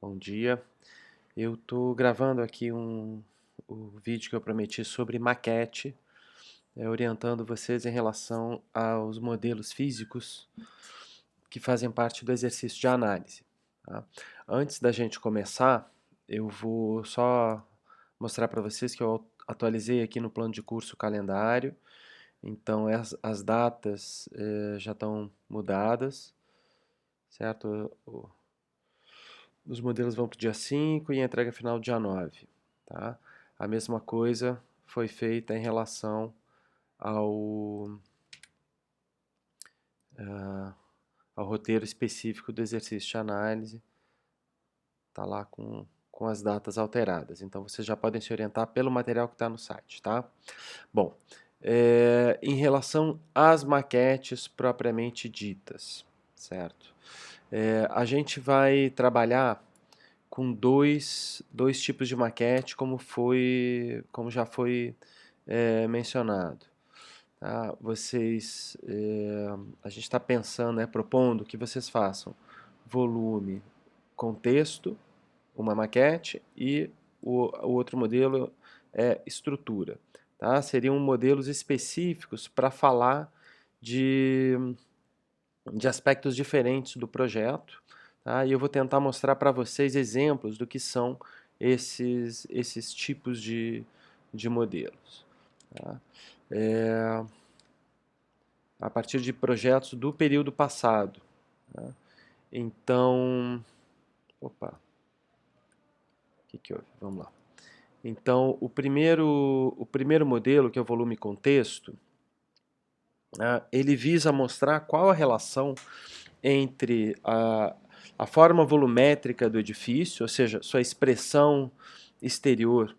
Bom dia. Eu estou gravando aqui o vídeo que eu prometi sobre maquete, orientando vocês em relação aos modelos físicos que fazem parte do exercício de análise. Tá? Antes da gente começar, eu vou só mostrar para vocês que eu atualizei aqui no plano de curso o calendário, então as datas já estão mudadas, certo? Os modelos vão para o dia 5 e a entrega final dia 9. Tá? A mesma coisa foi feita em relação ao, ao roteiro específico do exercício de análise. Está lá com as datas alteradas. Então, vocês já podem se orientar pelo material que está no site. Tá? Bom, em relação às maquetes propriamente ditas, certo? A gente vai trabalhar com dois tipos de maquete, como já foi mencionado. Tá? A gente está pensando, propondo que vocês façam volume com texto, uma maquete, e o outro modelo é estrutura. Tá? Seriam modelos específicos para falar de, de aspectos diferentes do projeto, tá? E eu vou tentar mostrar para vocês exemplos do que são esses tipos de modelos. Tá? É, a partir de projetos do período passado. Tá? Então, opa, o que houve? Vamos lá. Então, o primeiro modelo, que é o volume contexto, ele visa mostrar qual a relação entre a forma volumétrica do edifício, ou seja, sua expressão exterior,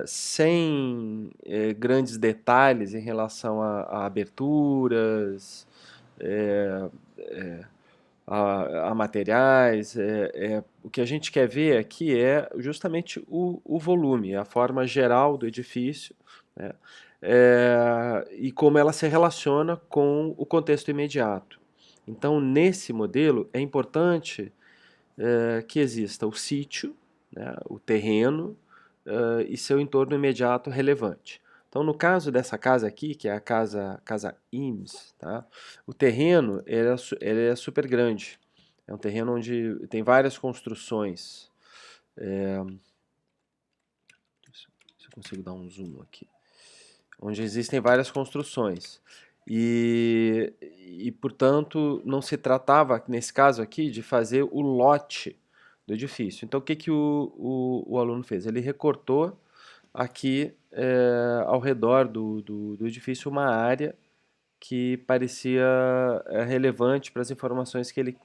sem grandes detalhes em relação a aberturas, é, a materiais. O que a gente quer ver aqui é justamente o volume, a forma geral do edifício, né? E como ela se relaciona com o contexto imediato. Então, nesse modelo, é importante que exista o sítio, né, o terreno, e seu entorno imediato relevante. Então, no caso dessa casa aqui, que é a casa IMS, tá? O terreno ele é super grande. É um terreno onde tem várias construções. Se eu consigo dar um zoom aqui. Onde existem várias construções. Portanto, não se tratava, nesse caso aqui, de fazer o lote do edifício. Então, o que, que o aluno fez? Ele recortou aqui ao redor do edifício uma área que parecia relevante para as informações que ele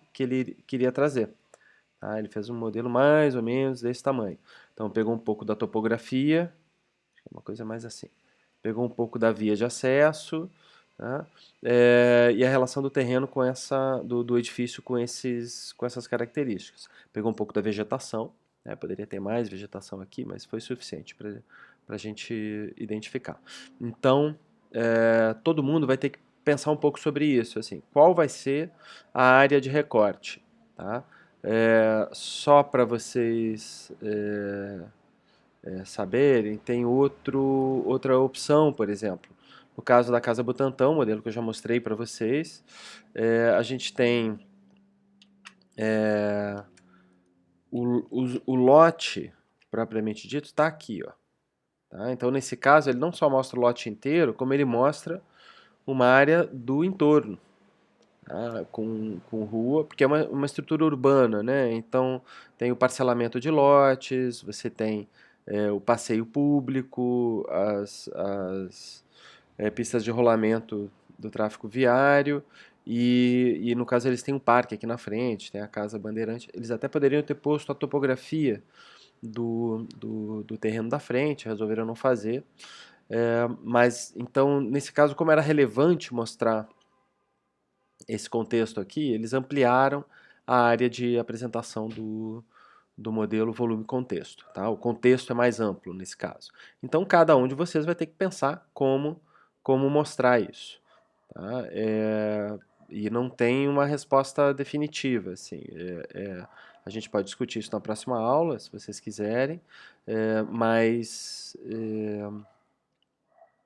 queria trazer. Tá? Ele fez um modelo mais ou menos desse tamanho. Então, pegou um pouco da topografia, uma coisa mais assim. Pegou um pouco da via de acesso, tá? E a relação do terreno do edifício com essas características. Pegou um pouco da vegetação, né? Poderia ter mais vegetação aqui, mas foi suficiente para a gente identificar. Então, todo mundo vai ter que pensar um pouco sobre isso, assim, qual vai ser a área de recorte, tá? Só para vocês saberem, tem outra opção, por exemplo. No caso da Casa Butantã, o modelo que eu já mostrei para vocês, a gente tem o lote, propriamente dito, está aqui. Ó, tá? Então, nesse caso, ele não só mostra o lote inteiro, como ele mostra uma área do entorno, tá? Com rua, porque é uma estrutura urbana, né? Então, tem o parcelamento de lotes, você tem o passeio público, as pistas de rolamento do tráfego viário, e no caso eles têm um parque aqui na frente, tem a Casa Bandeirante. Eles até poderiam ter posto a topografia do terreno da frente, resolveram não fazer. Mas, então, nesse caso, como era relevante mostrar esse contexto aqui, eles ampliaram a área de apresentação do modelo volume-contexto. Tá? O contexto é mais amplo nesse caso. Então, cada um de vocês vai ter que pensar como mostrar isso. Tá? E não tem uma resposta definitiva, assim. A gente pode discutir isso na próxima aula, se vocês quiserem, mas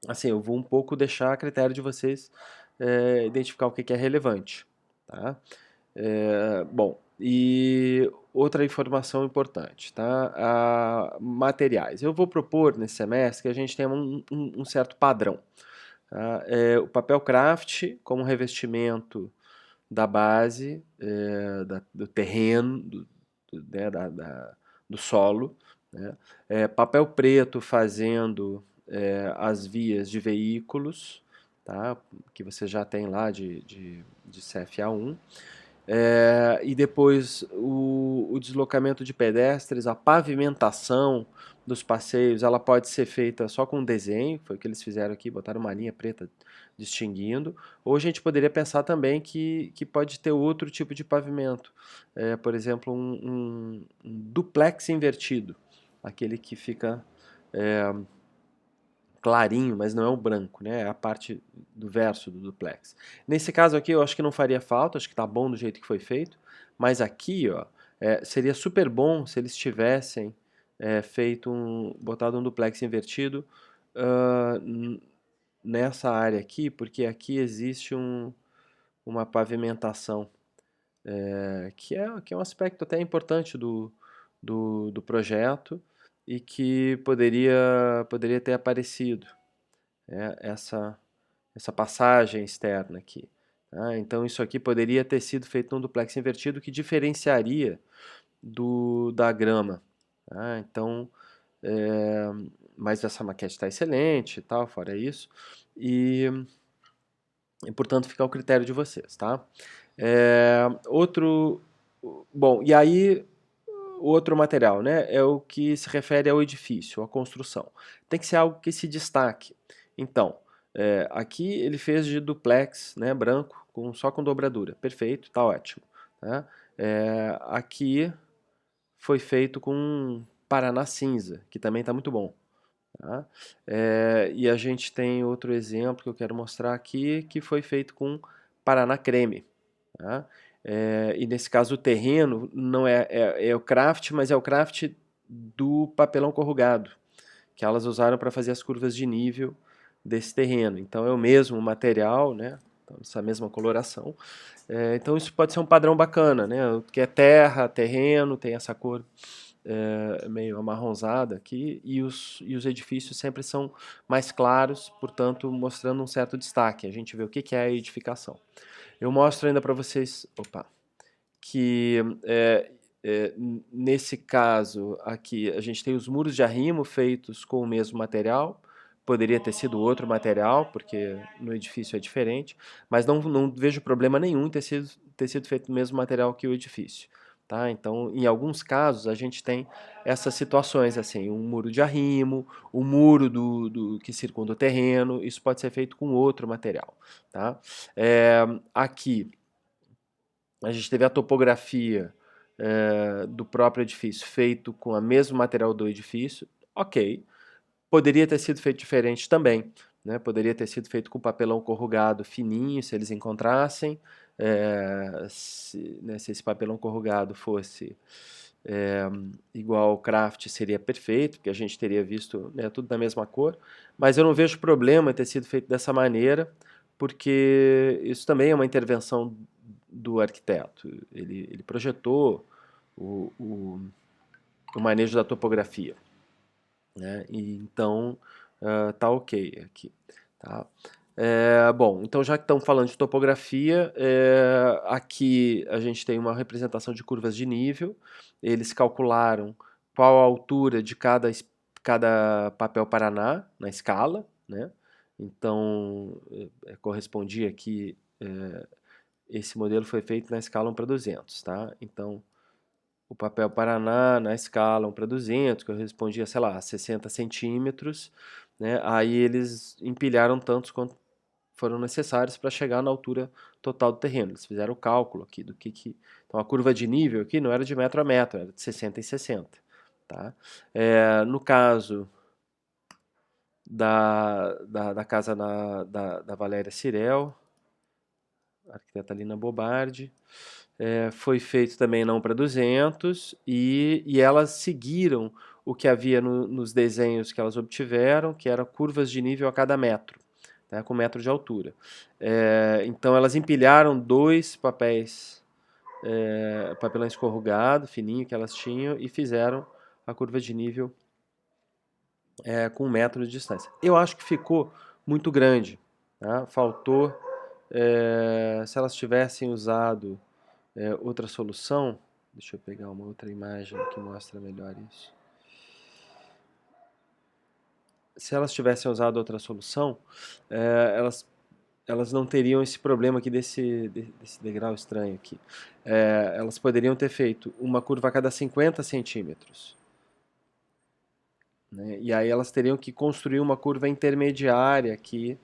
assim, eu vou um pouco deixar a critério de vocês identificar o que é relevante, tá? Bom, e outra informação importante, tá? Materiais. Eu vou propor nesse semestre que a gente tenha um certo padrão. Tá? O papel craft como revestimento da base, do terreno, né, do solo, né? Papel preto fazendo as vias de veículos, tá? Que você já tem lá de CFA1. E depois o deslocamento de pedestres, a pavimentação dos passeios, ela pode ser feita só com desenho, foi o que eles fizeram aqui, botaram uma linha preta distinguindo. Ou a gente poderia pensar também que pode ter outro tipo de pavimento, por exemplo, um duplex invertido, aquele que fica clarinho, mas não é o branco, né? É a parte do verso do duplex. Nesse caso aqui eu acho que não faria falta, acho que tá bom do jeito que foi feito, mas aqui, ó, seria super bom se eles tivessem botado um duplex invertido ah, nessa área aqui, porque aqui existe uma pavimentação, que é um aspecto até importante do projeto e que poderia ter aparecido, essa passagem externa aqui. Tá? Então isso aqui poderia ter sido feito num duplex invertido que diferenciaria da grama. Tá? Então, mas essa maquete está excelente e tal, fora isso. E portanto fica ao critério de vocês, tá? Outro, bom, e aí outro material, né? É o que se refere ao edifício, à construção. Tem que ser algo que se destaque. Então, aqui ele fez de duplex, né, branco, só com dobradura. Perfeito, tá ótimo. Tá? Aqui foi feito com Paraná cinza, que também está muito bom. Tá? E a gente tem outro exemplo que eu quero mostrar aqui, que foi feito com Paraná creme. Tá? E nesse caso o terreno não é o craft, mas é o craft do papelão corrugado, que elas usaram para fazer as curvas de nível desse terreno. Então é o mesmo material, né? Então, essa mesma coloração. Então isso pode ser um padrão bacana, né? Que é terra, terreno, tem essa cor meio amarronzada aqui, e os edifícios sempre são mais claros, portanto mostrando um certo destaque. A gente vê o que é a edificação. Eu mostro ainda para vocês, que nesse caso aqui a gente tem os muros de arrimo feitos com o mesmo material, poderia ter sido outro material, porque no edifício é diferente, mas não vejo problema nenhum em ter sido feito o mesmo material que o edifício. Tá? Então, em alguns casos, a gente tem essas situações, assim, um muro de arrimo, o muro que circunda o terreno, isso pode ser feito com outro material. Tá? Aqui, a gente teve a topografia do próprio edifício feito com o mesmo material do edifício, ok. Poderia ter sido feito diferente também, né? Poderia ter sido feito com papelão corrugado fininho, se eles encontrassem. Se esse papelão corrugado fosse igual ao craft, seria perfeito, porque a gente teria visto, né, tudo da mesma cor. Mas eu não vejo problema em ter sido feito dessa maneira, porque isso também é uma intervenção do arquiteto. Ele projetou o manejo da topografia, né? E então tá ok aqui, tá? Bom, então já que estamos falando de topografia, aqui a gente tem uma representação de curvas de nível. Eles calcularam qual a altura de cada papel Paraná na escala, né? Então correspondia aqui, esse modelo foi feito na escala 1:200, tá? Então o papel Paraná na escala 1:200, que eu respondia, sei lá, 60 centímetros, né? Aí eles empilharam tantos quanto foram necessários para chegar na altura total do terreno. Eles fizeram o cálculo aqui do que... Então a curva de nível aqui não era de metro a metro, era de 60 em 60. Tá? No caso da casa da Valéria Cirel, arquiteta Lina Bobardi. Foi feito também não para 200 e elas seguiram o que havia nos desenhos que elas obtiveram, que eram curvas de nível a cada metro, tá, com metro de altura. Então elas empilharam 2 papéis, papelão escorrugado, fininho que elas tinham, e fizeram a curva de nível com 1 metro de distância. Eu acho que ficou muito grande, tá? Faltou, se elas tivessem usado outra solução, deixa eu pegar uma outra imagem que mostra melhor isso. Se elas tivessem usado outra solução, elas não teriam esse problema aqui desse degrau estranho aqui. Elas poderiam ter feito uma curva a cada 50 centímetros. Né? E aí elas teriam que construir uma curva intermediária aqui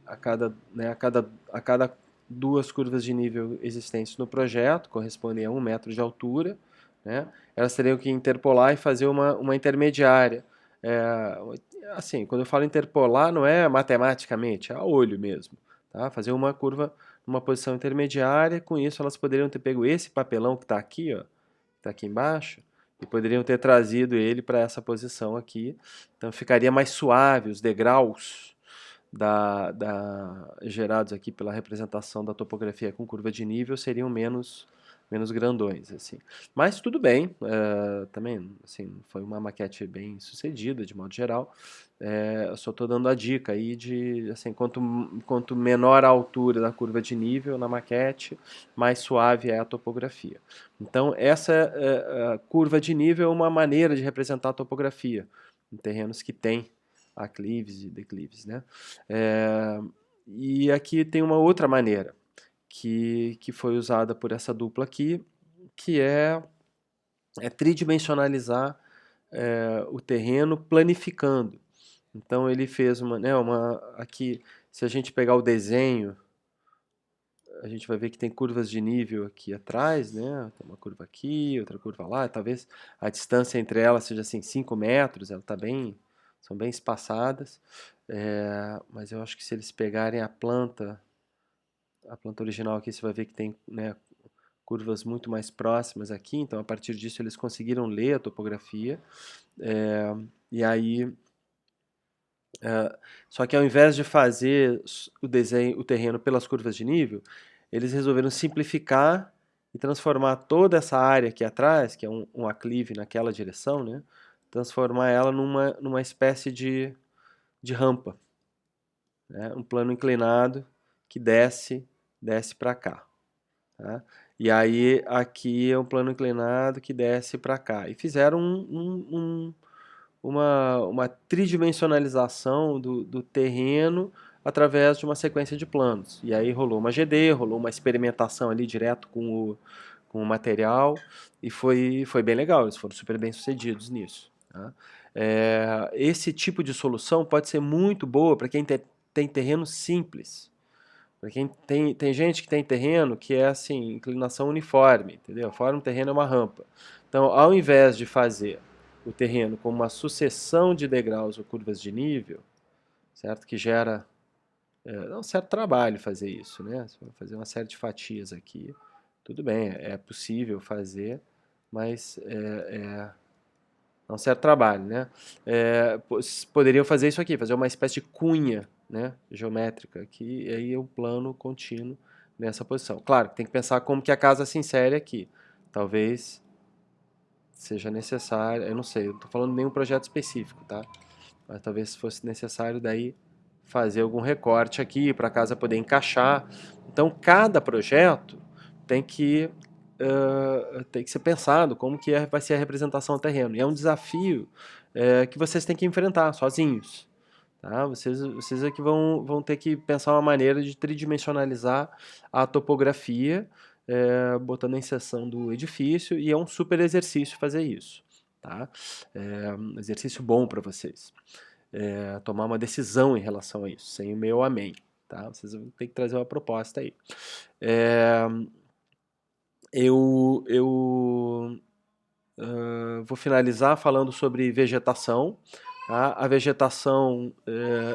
a cada 2 curvas de nível existentes no projeto, correspondem a 1 metro de altura, né? Elas teriam que interpolar e fazer uma intermediária. Assim, quando eu falo interpolar, não é matematicamente, é a olho mesmo. Tá? Fazer uma curva numa posição intermediária, com isso elas poderiam ter pego esse papelão que está aqui, ó, que está aqui embaixo, e poderiam ter trazido ele para essa posição aqui. Então ficaria mais suave os degraus gerados aqui pela representação da topografia com curva de nível seriam menos grandões, assim. Mas tudo bem, também, assim, foi uma maquete bem sucedida, de modo geral. Eu só estou dando a dica aí de, assim, quanto menor a altura da curva de nível na maquete, mais suave é a topografia. Então, essa curva de nível é uma maneira de representar a topografia em terrenos que têm aclives e declives, né? E aqui tem uma outra maneira que foi usada por essa dupla aqui, que é tridimensionalizar o terreno planificando. Então ele fez aqui, se a gente pegar o desenho, a gente vai ver que tem curvas de nível aqui atrás, né? Tem uma curva aqui, outra curva lá, talvez a distância entre elas seja assim 5 metros, ela tá são bem espaçadas, mas eu acho que se eles pegarem a planta original aqui, você vai ver que tem, né, curvas muito mais próximas aqui, então a partir disso eles conseguiram ler a topografia, e aí, só que ao invés de fazer o terreno pelas curvas de nível, eles resolveram simplificar e transformar toda essa área aqui atrás, que é um aclive naquela direção, né, transformar ela numa espécie de rampa, né, um plano inclinado que desce para cá. Tá? E aí aqui é um plano inclinado que desce para cá. E fizeram uma tridimensionalização do terreno através de uma sequência de planos. E aí rolou uma GD, rolou uma experimentação ali direto com o material e foi bem legal, eles foram super bem sucedidos nisso. Tá? Esse tipo de solução pode ser muito boa para quem tem terreno simples. Para quem tem gente que tem terreno que é assim, inclinação uniforme, entendeu? Fora um terreno é uma rampa. Então, ao invés de fazer o terreno como uma sucessão de degraus ou curvas de nível, certo? Que gera um certo trabalho fazer isso, né? Você vai fazer uma série de fatias aqui, tudo bem, é possível fazer, mas é um certo trabalho, né? Poderiam fazer isso aqui, fazer uma espécie de cunha, né, geométrica, que aí é um plano contínuo nessa posição. Claro, tem que pensar como que a casa se insere aqui. Talvez seja necessário, eu não sei, eu não estou falando de nenhum projeto específico, tá? Mas talvez fosse necessário daí fazer algum recorte aqui para a casa poder encaixar. Então, cada projeto tem que ser pensado como que vai ser a representação ao terreno. E é um desafio que vocês têm que enfrentar sozinhos. Tá? Vocês aqui vão ter que pensar uma maneira de tridimensionalizar a topografia, botando em seção do edifício, e é um super exercício fazer isso. Tá? É um exercício bom para vocês. Tomar uma decisão em relação a isso, sem o meu amém. Tá? Vocês vão ter que trazer uma proposta aí. Eu vou finalizar falando sobre vegetação. Tá? A vegetação,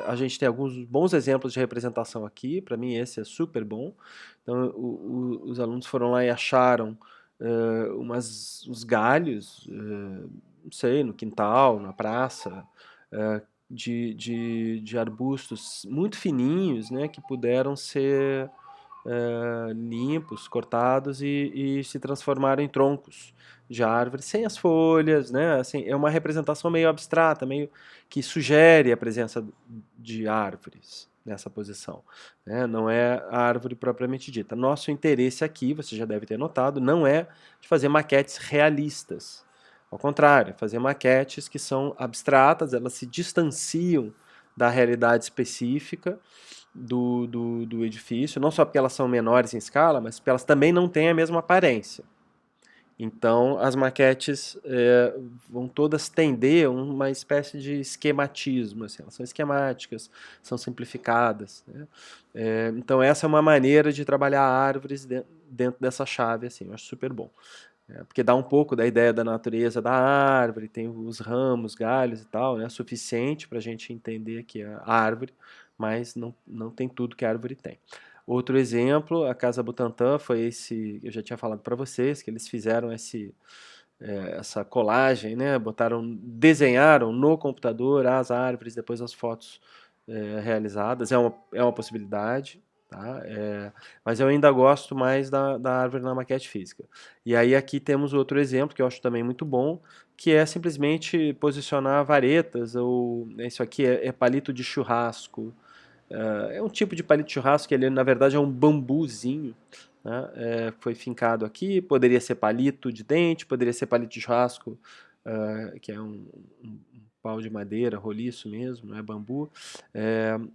a gente tem alguns bons exemplos de representação aqui, para mim esse é super bom. Então, os alunos foram lá e acharam uns galhos, não sei, no quintal, na praça, de arbustos muito fininhos, né, que puderam ser limpos, cortados e se transformaram em troncos de árvores sem as folhas, né? Assim, é uma representação meio abstrata, meio que sugere a presença de árvores nessa posição, né? Não é a árvore propriamente dita. Nosso interesse aqui, você já deve ter notado, não é de fazer maquetes realistas. Ao contrário, fazer maquetes que são abstratas, elas se distanciam da realidade específica do edifício, não só porque elas são menores em escala, mas porque elas também não têm a mesma aparência. Então, as maquetes vão todas tender a uma espécie de esquematismo. Assim, elas são esquemáticas, são simplificadas. Né? Então, essa é uma maneira de trabalhar árvores dentro dessa chave. Assim, eu acho super bom. Porque dá um pouco da ideia da natureza da árvore, tem os ramos, galhos e tal, né? Suficiente para a gente entender que é a árvore, mas não tem tudo que a árvore tem. Outro exemplo, a Casa Butantã foi esse, eu já tinha falado para vocês, que eles fizeram essa colagem, né? Desenharam no computador as árvores, depois as fotos realizadas, é uma possibilidade, tá? Mas eu ainda gosto mais da árvore na maquete física. E aí aqui temos outro exemplo que eu acho também muito bom, que é simplesmente posicionar varetas, ou isso aqui é palito de churrasco, é um tipo de palito de churrasco que ele na verdade é um bambuzinho, né? Foi fincado aqui, poderia ser palito de dente, poderia ser palito de churrasco, que é um pau de madeira, roliço mesmo, não é bambu.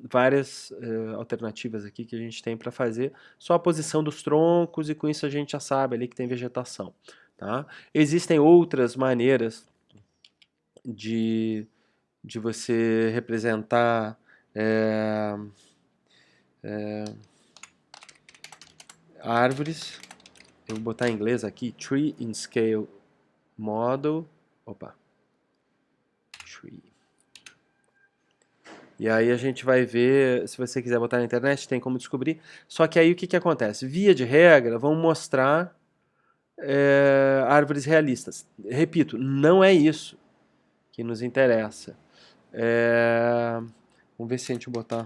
Várias alternativas aqui que a gente tem para fazer, só a posição dos troncos e com isso a gente já sabe ali que tem vegetação. Tá? Existem outras maneiras de, de você representar é, árvores. Eu vou botar em inglês aqui, Tree in Scale Model. Opa, Tree. E aí a gente vai ver, se você quiser botar na internet, tem como descobrir. Só que aí o que, que acontece? Via de regra, vão mostrar árvores realistas. Repito, não é isso que nos interessa. Vamos ver se a gente botar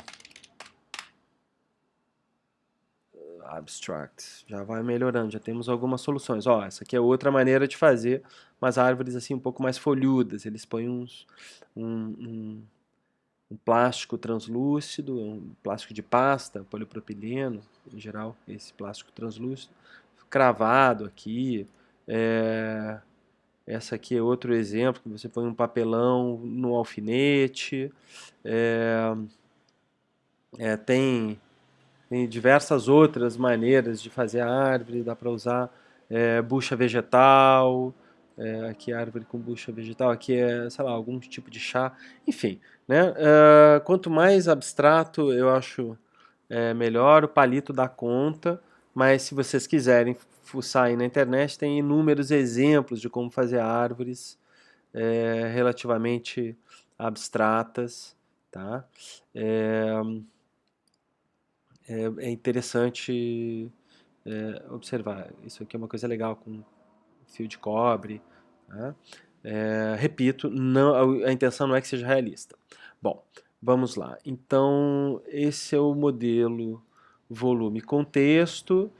abstract. Já vai melhorando, já temos algumas soluções. Ó, essa aqui é outra maneira de fazer umas árvores assim um pouco mais folhudas. Eles põem um, um plástico translúcido, um plástico de pasta, polipropileno, em geral, esse plástico translúcido, cravado aqui. Essa aqui é outro exemplo, que você põe um papelão no alfinete. Tem diversas outras maneiras de fazer a árvore, dá para usar bucha vegetal, aqui é árvore com bucha vegetal, aqui é, sei lá, algum tipo de chá, enfim, né? Quanto mais abstrato, eu acho melhor, o palito dá conta, mas se vocês quiserem fuçar aí na internet, tem inúmeros exemplos de como fazer árvores relativamente abstratas, tá? É, é interessante observar. Isso aqui é uma coisa legal com fio de cobre. Tá? Repito, não, a intenção não é que seja realista. Bom, vamos lá. Então, esse é o modelo volume contexto,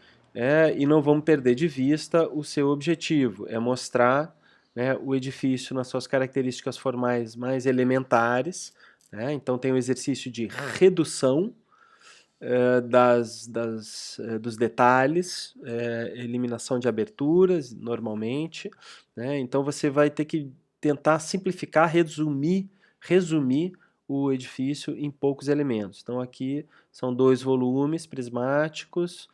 e não vamos perder de vista o seu objetivo, é mostrar, né, o edifício nas suas características formais mais elementares. Né? Então, tem o exercício de redução dos detalhes, eliminação de aberturas, normalmente. Né? Então você vai ter que tentar simplificar, resumir o edifício em poucos elementos. Então aqui são 2 volumes prismáticos,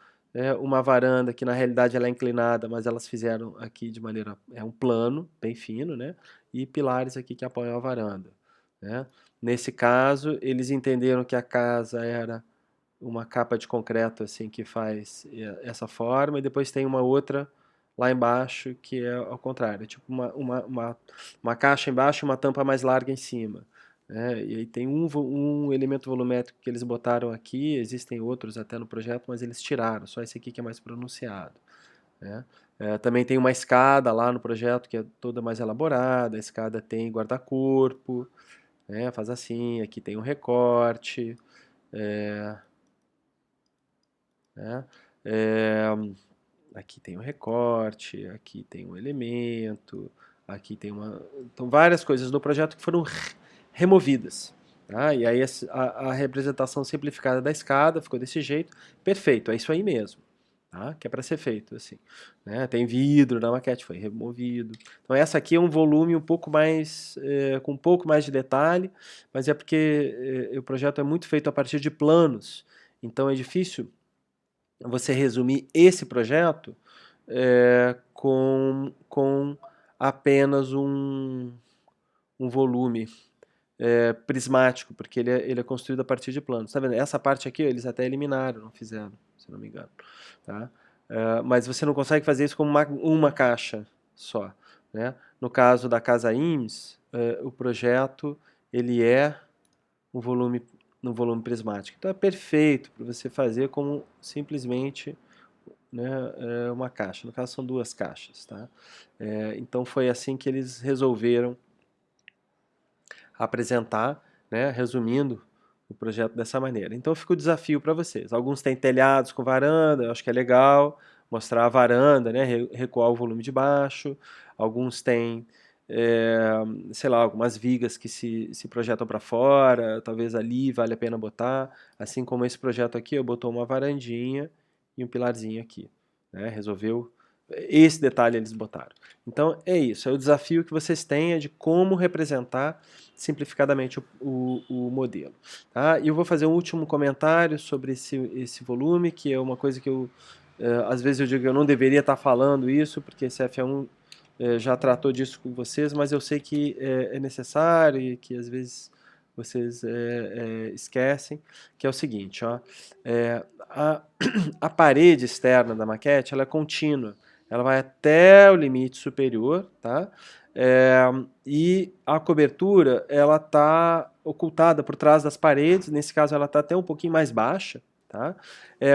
uma varanda que na realidade ela é inclinada, mas elas fizeram aqui de maneira, um plano bem fino, né? E pilares aqui que apoiam a varanda. Né? Nesse caso, eles entenderam que a casa era uma capa de concreto assim que faz essa forma, e depois tem uma outra lá embaixo que é ao contrário, é tipo uma caixa embaixo e uma tampa mais larga em cima. E aí tem um elemento volumétrico que eles botaram aqui, existem outros até no projeto, mas eles tiraram, só esse aqui que é mais pronunciado, né? Também tem uma escada lá no projeto que é toda mais elaborada, a escada tem guarda-corpo, né? Faz assim, aqui tem um recorte, né? É, aqui tem um recorte, aqui tem um elemento, aqui tem uma... Então, várias coisas no projeto que foram removidas. Tá? E aí a representação simplificada da escada ficou desse jeito. Perfeito, é isso aí mesmo. Tá? Que é para ser feito assim. Né? Tem vidro na maquete, foi removido. Então essa aqui é um volume um pouco mais, com um pouco mais de detalhe, mas é porque o projeto é muito feito a partir de planos. Então é difícil você resumir esse projeto com apenas um volume prismático, porque ele é construído a partir de planos. Tá vendo? Essa parte aqui eles até eliminaram, não fizeram, se não me engano. Tá? Mas você não consegue fazer isso como uma caixa só. Né? No caso da Casa IMSS, o projeto ele é um volume, no volume prismático. Então é perfeito para você fazer como simplesmente, né, uma caixa. No caso são duas caixas. Tá? Então foi assim que eles resolveram apresentar, né, resumindo o projeto dessa maneira. Então fica o desafio para vocês. Alguns têm telhados com varanda, eu acho que é legal mostrar a varanda, né, recuar o volume de baixo. Alguns têm, sei lá, algumas vigas que se projetam para fora, talvez ali vale a pena botar. Assim como esse projeto aqui, eu botou uma varandinha e um pilarzinho aqui. Né, resolveu. Esse detalhe eles botaram. Então é isso, é o desafio que vocês têm de como representar simplificadamente o modelo. Tá? E eu vou fazer um último comentário sobre esse volume, que é uma coisa que às vezes eu digo que eu não deveria estar falando isso, porque esse F1 já tratou disso com vocês, mas eu sei que é necessário e que às vezes vocês esquecem, que é o seguinte, ó, a parede externa da maquete ela é contínua, ela vai até o limite superior, tá? E a cobertura ela está ocultada por trás das paredes, nesse caso ela está até um pouquinho mais baixa. Tá?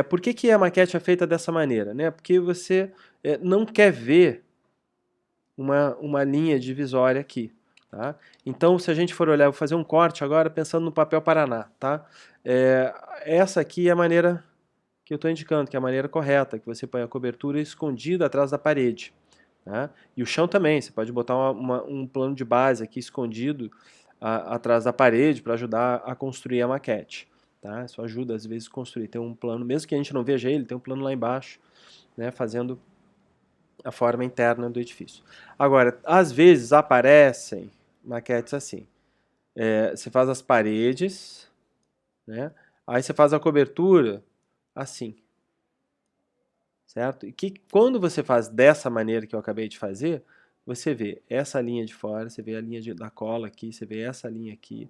Por que a maquete é feita dessa maneira? Né? Porque você não quer ver uma linha divisória aqui. Tá? Então, se a gente for olhar, vou fazer um corte agora pensando no papel Paraná. Tá? Essa aqui é a maneira que eu estou indicando, que é a maneira correta, que você põe a cobertura escondida atrás da parede. Tá? E o chão também, você pode botar um plano de base aqui escondido atrás da parede para ajudar a construir a maquete. Tá? Isso ajuda às vezes a construir. Tem um plano, mesmo que a gente não veja ele, tem um plano lá embaixo, né, fazendo a forma interna do edifício. Agora, às vezes aparecem maquetes assim. Você faz as paredes, né? Aí você faz a cobertura assim. Certo? E que quando você faz dessa maneira que eu acabei de fazer, você vê essa linha de fora, você vê a linha da cola aqui, você vê essa linha aqui,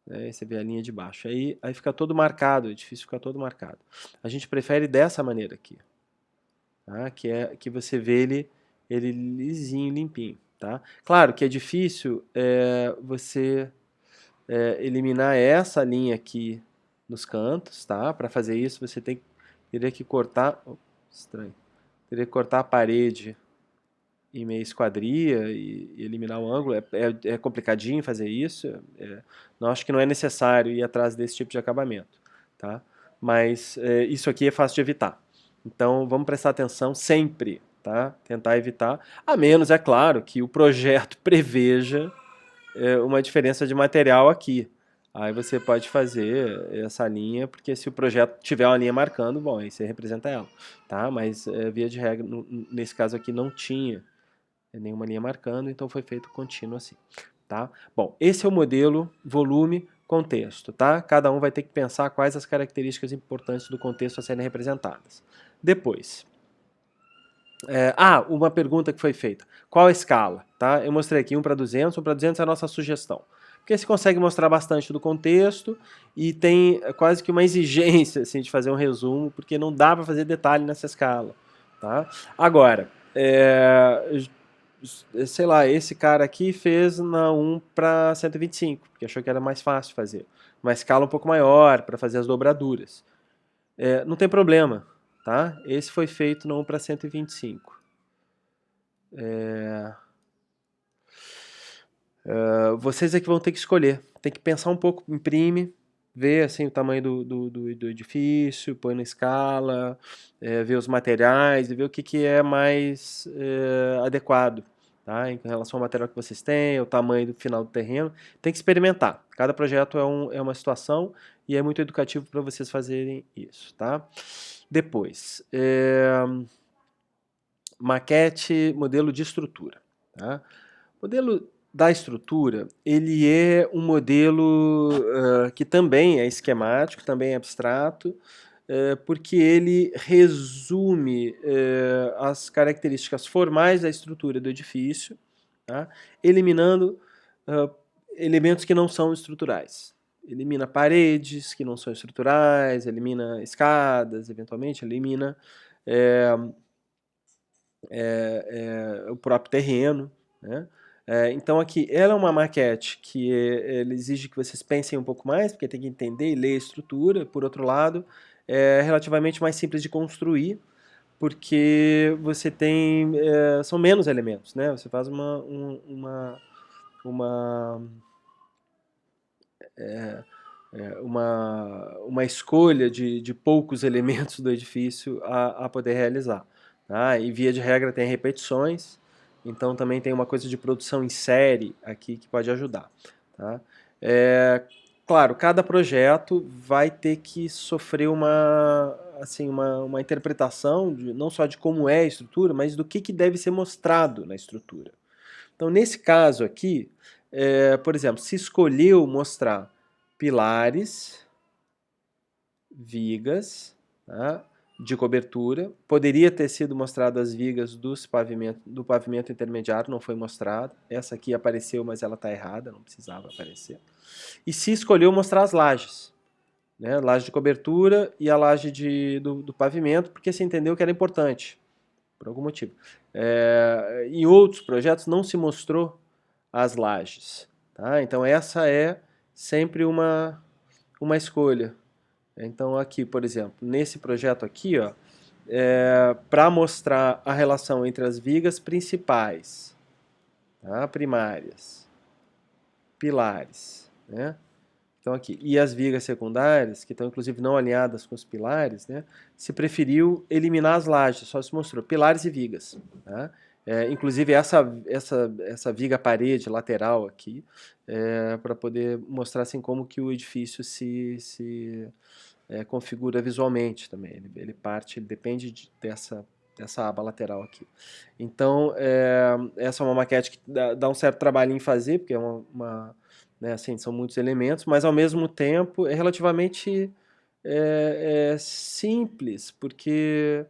né? Você vê a linha de baixo. Aí fica todo marcado, o edifício fica todo marcado. A gente prefere dessa maneira aqui, tá? Que você vê ele lisinho, limpinho. Tá? Claro que é difícil você eliminar essa linha aqui nos cantos, tá? Para fazer isso você teria que cortar, estranho, teria que cortar a parede em meia esquadria e eliminar o ângulo. É complicadinho fazer isso. Não acho que não é necessário ir atrás desse tipo de acabamento, tá? Mas isso aqui é fácil de evitar. Então vamos prestar atenção sempre, tá? Tentar evitar, a menos, é claro, que o projeto preveja uma diferença de material aqui. Aí você pode fazer essa linha, porque se o projeto tiver uma linha marcando, bom, aí você representa ela, tá? Mas via de regra, nesse caso aqui não tinha nenhuma linha marcando, então foi feito contínuo assim, tá? Bom, esse é o modelo volume contexto, tá? Cada um vai ter que pensar quais as características importantes do contexto a serem representadas. Depois, uma pergunta que foi feita. Qual a escala? Tá? Eu mostrei aqui 1:200, 1:200 é a nossa sugestão. Porque você consegue mostrar bastante do contexto e tem quase que uma exigência assim, de fazer um resumo, porque não dá para fazer detalhe nessa escala. Tá? Agora, sei lá, esse cara aqui fez na 1:125, porque achou que era mais fácil fazer. Uma escala um pouco maior para fazer as dobraduras. Não tem problema, tá? Esse foi feito no 1:125. Vocês é que vão ter que escolher. Tem que pensar um pouco, imprime, vê assim o tamanho do edifício, põe na escala, vê os materiais e vê o que é mais adequado, tá? Em relação ao material que vocês têm, o tamanho do final do terreno. Tem que experimentar. Cada projeto é uma situação e é muito educativo para vocês fazerem isso, tá? Depois, maquete, modelo de estrutura, tá? Modelo da estrutura, ele é um modelo que também é esquemático, também é abstrato, porque ele resume as características formais da estrutura do edifício, tá? Eliminando elementos que não são estruturais. Elimina paredes que não são estruturais, elimina escadas, eventualmente, elimina o próprio terreno, né? Então aqui, ela é uma maquete que ela exige que vocês pensem um pouco mais, porque tem que entender e ler a estrutura. Por outro lado, é relativamente mais simples de construir, porque você tem, são menos elementos, né? Você faz uma escolha de poucos elementos do edifício a poder realizar, tá? E via de regra tem repetições, então também tem uma coisa de produção em série aqui que pode ajudar, tá? Claro, cada projeto vai ter que sofrer uma interpretação não só de como é a estrutura, mas do que deve ser mostrado na estrutura. Então, nesse caso aqui, por exemplo, se escolheu mostrar pilares, vigas, tá, de cobertura. Poderia ter sido mostrado as vigas do pavimento intermediário, não foi mostrado. Essa aqui apareceu, mas ela está errada, não precisava aparecer. E se escolheu mostrar as lajes, né, laje de cobertura e a laje do pavimento, porque se entendeu que era importante, por algum motivo. Em outros projetos não se mostrou as lajes, tá? Então essa é sempre uma escolha. Então aqui, por exemplo, nesse projeto aqui, ó, para mostrar a relação entre as vigas principais, tá, primárias, pilares, né? Então aqui, e as vigas secundárias, que estão inclusive não alinhadas com os pilares, né, se preferiu eliminar as lajes, só se mostrou pilares e vigas, tá? Inclusive essa viga parede lateral aqui, para poder mostrar assim como que o edifício se configura visualmente também. Ele depende dessa aba lateral aqui. Então, essa é uma maquete que dá um certo trabalho em fazer, porque né, assim, são muitos elementos, mas ao mesmo tempo é relativamente simples, porque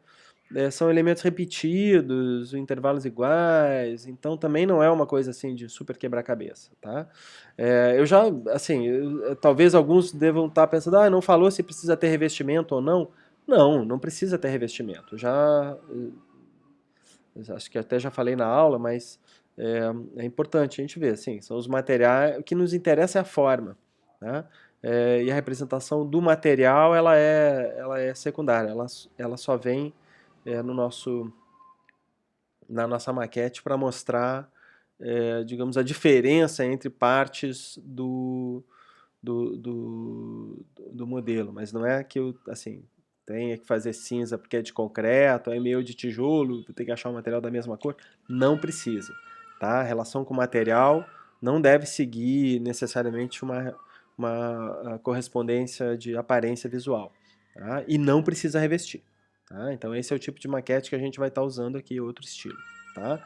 são elementos repetidos, intervalos iguais, então também não é uma coisa assim de super quebra-cabeça, tá? Eu já, assim, talvez alguns devam estar pensando, não falou se precisa ter revestimento ou não. Não, não precisa ter revestimento. Acho que até já falei na aula, mas é importante a gente ver, assim, são os materiais, o que nos interessa é a forma, né? E a representação do material, ela é secundária, ela só vem no na nossa maquete para mostrar, digamos, a diferença entre partes do modelo, mas não é que eu, assim, tenha que fazer cinza porque é de concreto, é meio de tijolo, tem que achar um material da mesma cor. Não precisa, tá? A relação com o material não deve seguir necessariamente uma correspondência de aparência visual, tá? E não precisa revestir. Tá? Então esse é o tipo de maquete que a gente vai estar usando aqui, outro estilo. Tá?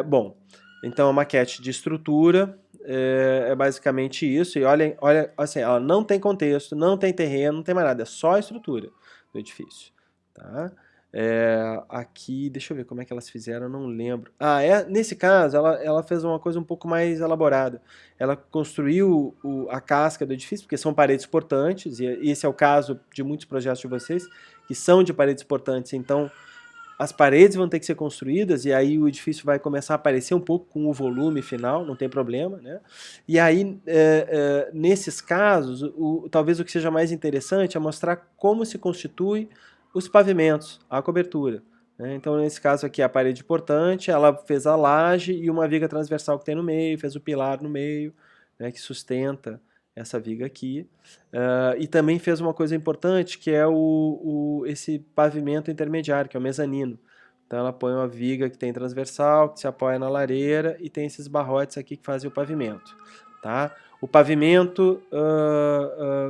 Bom, então a maquete de estrutura é basicamente isso. E olha, assim, ela não tem contexto, não tem terreno, não tem mais nada, é só a estrutura do edifício. Tá? Aqui, deixa eu ver como é que elas fizeram, eu não lembro. Nesse caso, ela fez uma coisa um pouco mais elaborada. Ela construiu a casca do edifício, porque são paredes portantes, e esse é o caso de muitos projetos de vocês, que são de paredes portantes, então as paredes vão ter que ser construídas, e aí o edifício vai começar a aparecer um pouco com o volume final, não tem problema, né? E aí, nesses casos, talvez o que seja mais interessante é mostrar como se constitui os pavimentos, a cobertura, né? Então, nesse caso aqui, a parede portante, ela fez a laje e uma viga transversal que tem no meio, fez o pilar no meio, né, que sustenta essa viga aqui. E também fez uma coisa importante, que é esse pavimento intermediário, que é o mezanino. Então ela põe uma viga que tem transversal, que se apoia na lareira, e tem esses barrotes aqui que fazem o pavimento. Tá? O pavimento,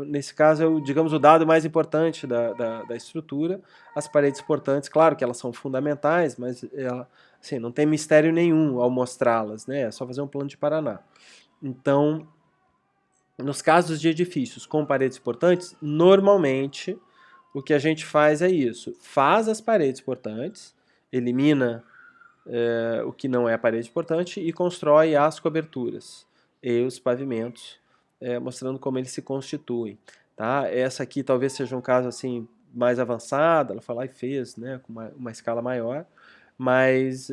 nesse caso, é, digamos, o dado mais importante da estrutura. As paredes portantes, claro que elas são fundamentais, mas assim, não tem mistério nenhum ao mostrá-las, né? É só fazer um plano de Paraná. Então, nos casos de edifícios com paredes portantes, normalmente o que a gente faz é isso: faz as paredes portantes, elimina o que não é parede portante e constrói as coberturas e os pavimentos, mostrando como eles se constituem. Tá? Essa aqui talvez seja um caso assim mais avançado, ela foi lá e fez, né, com uma escala maior, mas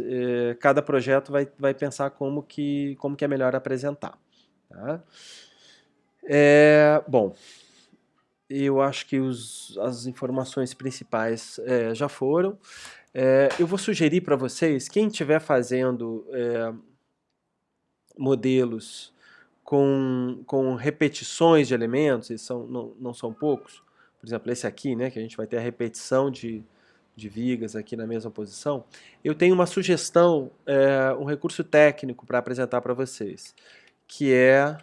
cada projeto vai pensar como que é melhor apresentar. Tá? Bom, eu acho que as informações principais já foram. Eu vou sugerir para vocês, quem estiver fazendo modelos com repetições de elementos, e não são poucos, por exemplo, esse aqui, né, que a gente vai ter a repetição de vigas aqui na mesma posição, eu tenho uma sugestão, um recurso técnico para apresentar para vocês, que é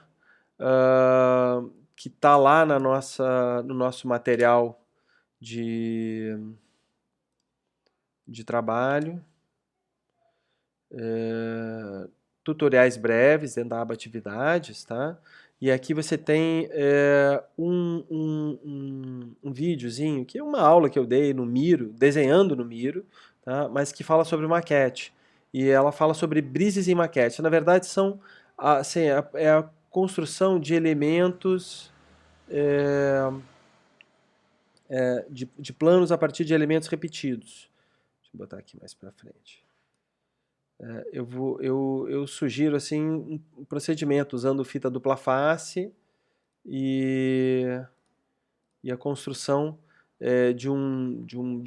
que está lá no nosso material de trabalho, tutoriais breves dentro da aba atividades, tá? E aqui você tem um videozinho, que é uma aula que eu dei no Miro, desenhando no Miro, tá? Mas que fala sobre maquete. E ela fala sobre brises em maquete. Na verdade, assim, é a construção de elementos de planos a partir de elementos repetidos. Deixa eu botar aqui mais para frente. Eu sugiro assim um procedimento usando fita dupla face e, a construção de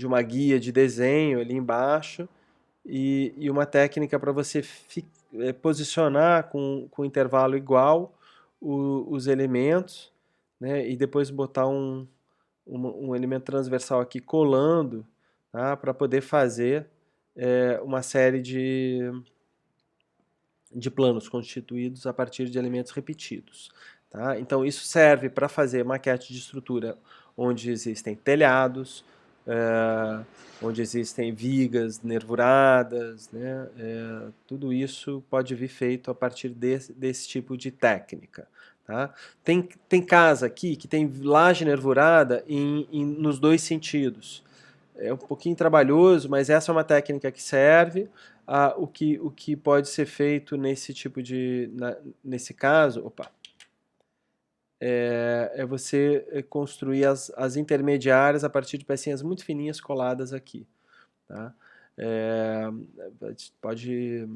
uma guia de desenho ali embaixo e uma técnica para você posicionar com intervalo igual os elementos, né, e depois botar um elemento transversal aqui colando, tá, para poder fazer uma série de planos constituídos a partir de elementos repetidos. Tá? Então isso serve para fazer maquete de estrutura onde existem telhados, onde existem vigas nervuradas, né? Tudo isso pode vir feito a partir desse tipo de técnica. Tá? Tem casa aqui que tem laje nervurada nos dois sentidos. É um pouquinho trabalhoso, mas essa é uma técnica que serve. O que pode ser feito nesse tipo nesse caso, é você construir as intermediárias a partir de pecinhas muito fininhas coladas aqui. Tá? Pode,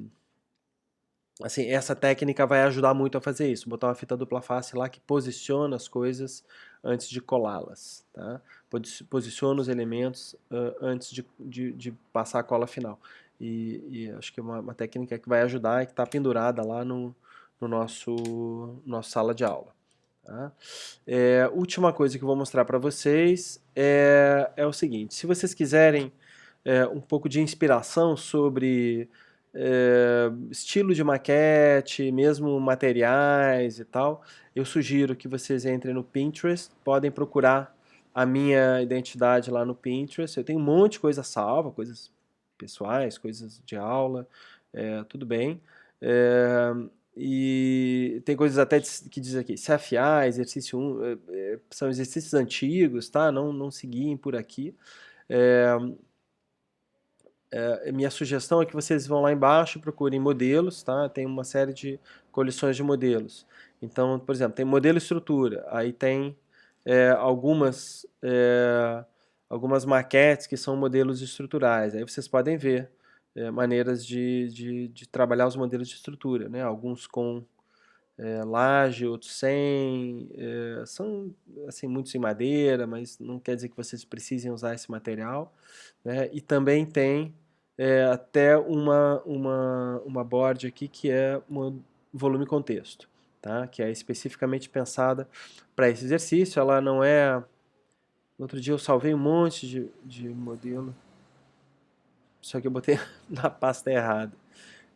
assim, essa técnica vai ajudar muito a fazer isso. Botar uma fita dupla face lá que posiciona as coisas antes de colá-las. Tá? Posiciona os elementos antes de passar a cola final. E acho que é uma técnica que vai ajudar e que está pendurada lá no nosso sala de aula. Tá? Última coisa que eu vou mostrar para vocês é o seguinte: se vocês quiserem um pouco de inspiração sobre estilo de maquete, mesmo materiais e tal, eu sugiro que vocês entrem no Pinterest, podem procurar a minha identidade lá no Pinterest. Eu tenho um monte de coisa salva, coisas pessoais, coisas de aula, tudo bem. E tem coisas até que diz aqui, se afiar, exercício 1, são exercícios antigos, tá? Não seguiem por aqui. Minha sugestão é que vocês vão lá embaixo e procurem modelos, tá? Tem uma série de coleções de modelos. Então, por exemplo, tem modelo estrutura, aí tem algumas algumas maquetes que são modelos estruturais. Aí vocês podem ver maneiras de trabalhar os modelos de estrutura, né? Alguns com laje, outros sem, são assim, muitos em madeira, mas não quer dizer que vocês precisem usar esse material, né? E também tem até uma board aqui que é um volume contexto, tá? Que é especificamente pensada para esse exercício. Ela não é... No outro dia eu salvei um monte de modelo, só que eu botei na pasta errada.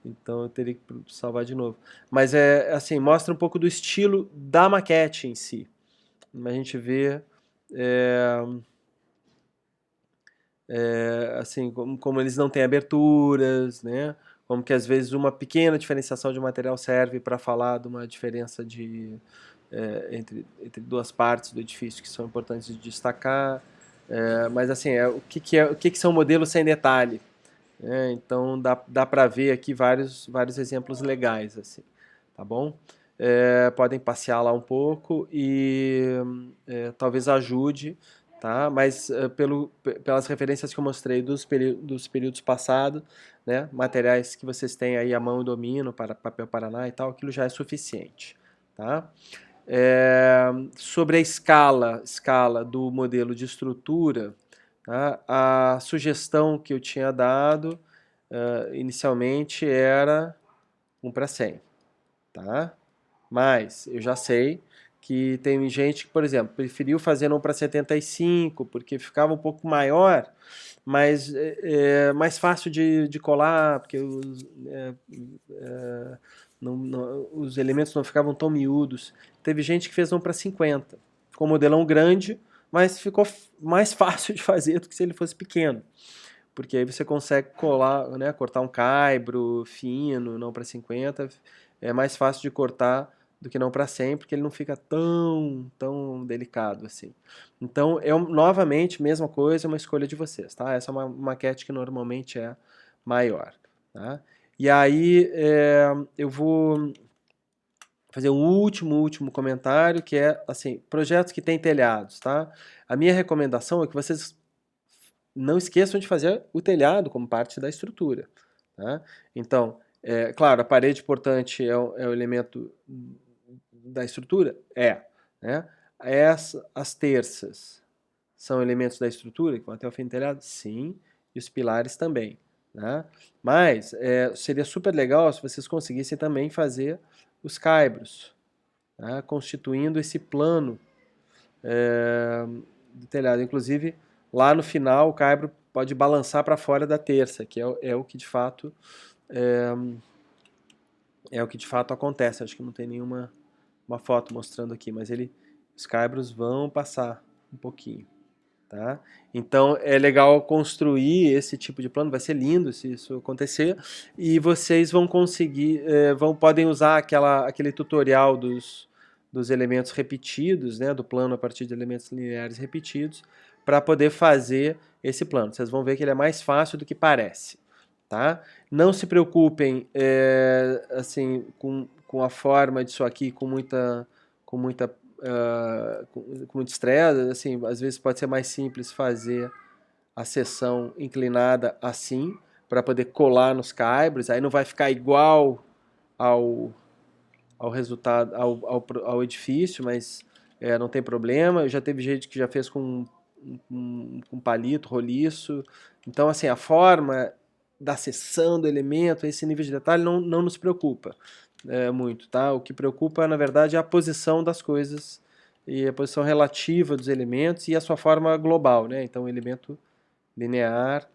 Então eu teria que salvar de novo. Mas assim, mostra um pouco do estilo da maquete em si. A gente vê assim, como eles não têm aberturas, né? Como que às vezes uma pequena diferenciação de material serve para falar de uma diferença entre duas partes do edifício que são importantes de destacar. Mas assim, o que são modelos sem detalhe? Então dá para ver aqui vários exemplos legais, assim, tá bom? Podem passear lá um pouco e talvez ajude, tá? Mas pelas referências que eu mostrei dos períodos passados, né? Materiais que vocês têm aí à mão e domínio, para papel Paraná e tal, aquilo já é suficiente, tá? Sobre a escala do modelo de estrutura, tá? A sugestão que eu tinha dado inicialmente era 1:100, tá? Mas eu já sei que tem gente que, por exemplo, preferiu fazer 1:75 porque ficava um pouco maior, mas mais fácil de colar, porque os elementos não ficavam tão miúdos. Teve gente que fez 1:50, com modelão grande, mas ficou mais fácil de fazer do que se ele fosse pequeno. Porque aí você consegue colar, né, cortar um caibro fino, não para 50, é mais fácil de cortar do que não para 100, porque ele não fica tão delicado assim. Então, novamente, mesma coisa, é uma escolha de vocês, tá? Essa é uma maquete que normalmente é maior, tá? E aí, eu vou fazer um último comentário, que é, assim, projetos que têm telhados, tá? A minha recomendação é que vocês não esqueçam de fazer o telhado como parte da estrutura, tá? Então, claro, a parede portante é o elemento da estrutura? Né? As terças são elementos da estrutura que vão até o fim do telhado? Sim, e os pilares também, né? Mas seria super legal se vocês conseguissem também fazer os caibros, tá? Constituindo esse plano do telhado. Inclusive, lá no final, o caibro pode balançar para fora da terça, que é o que de fato o que de fato acontece. Acho que não tem nenhuma uma foto mostrando aqui, mas os caibros vão passar um pouquinho, tá? Então é legal construir esse tipo de plano, vai ser lindo se isso acontecer, e vocês vão conseguir, podem usar aquele tutorial dos elementos repetidos, né, do plano a partir de elementos lineares repetidos, para poder fazer esse plano. Vocês vão ver que ele é mais fácil do que parece, tá? Não se preocupem assim, com a forma disso aqui, com muito estresse, assim, às vezes pode ser mais simples fazer a seção inclinada assim, para poder colar nos caibros, aí não vai ficar igual ao resultado, ao edifício, mas não tem problema. Já teve gente que já fez com palito, roliço. Então, assim, a forma da seção do elemento, esse nível de detalhe não nos preocupa muito, tá? O que preocupa, na verdade, é a posição das coisas e a posição relativa dos elementos e a sua forma global, né? Então, um elemento linear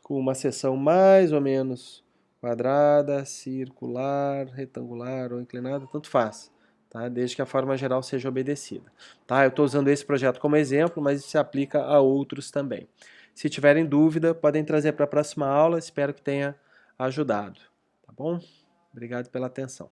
com uma seção mais ou menos quadrada, circular, retangular ou inclinada, tanto faz, tá? Desde que a forma geral seja obedecida. Tá? Eu estou usando esse projeto como exemplo, mas isso se aplica a outros também. Se tiverem dúvida, podem trazer para a próxima aula, espero que tenha ajudado. Tá bom? Obrigado pela atenção.